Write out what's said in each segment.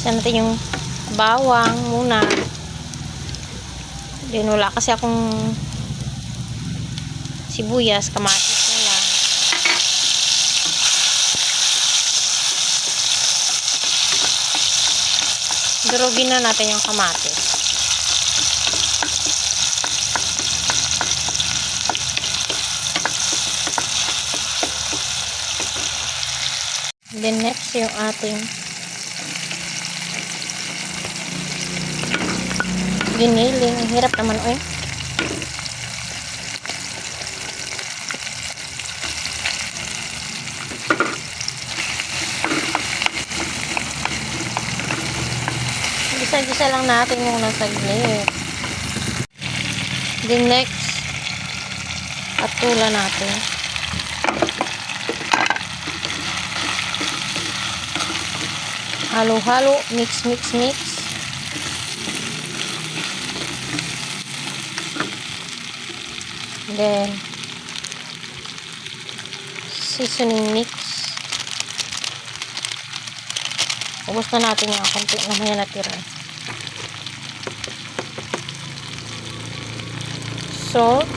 Isa natin yung bawang muna. Then wala kasi akong sibuyas, kamatis na lang. Durugin na natin yung kamatis. Then next yung ating giniling. Ang hirap naman Gisa-gisa lang natin yung nasaglit. Then next, atula natin. Halo-halo, mix. Then seasoning mix. Ubos na natin yung konti na may natira. Salt.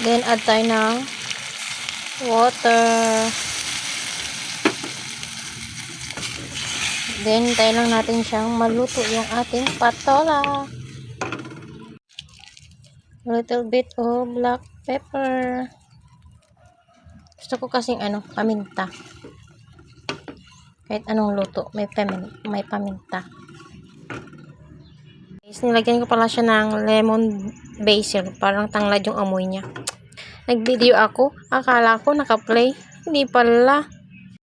Then add tayo ng water. Then tayo lang natin siyang maluto yung ating patola. A little bit of black pepper. Gusto ko kasing paminta. Kahit anong luto, may paminta. Nilagyan ko pala siya ng lemon basil. Parang tanglad yung amoy niya. Nag-video ako. Akala ko naka-play. Hindi pala.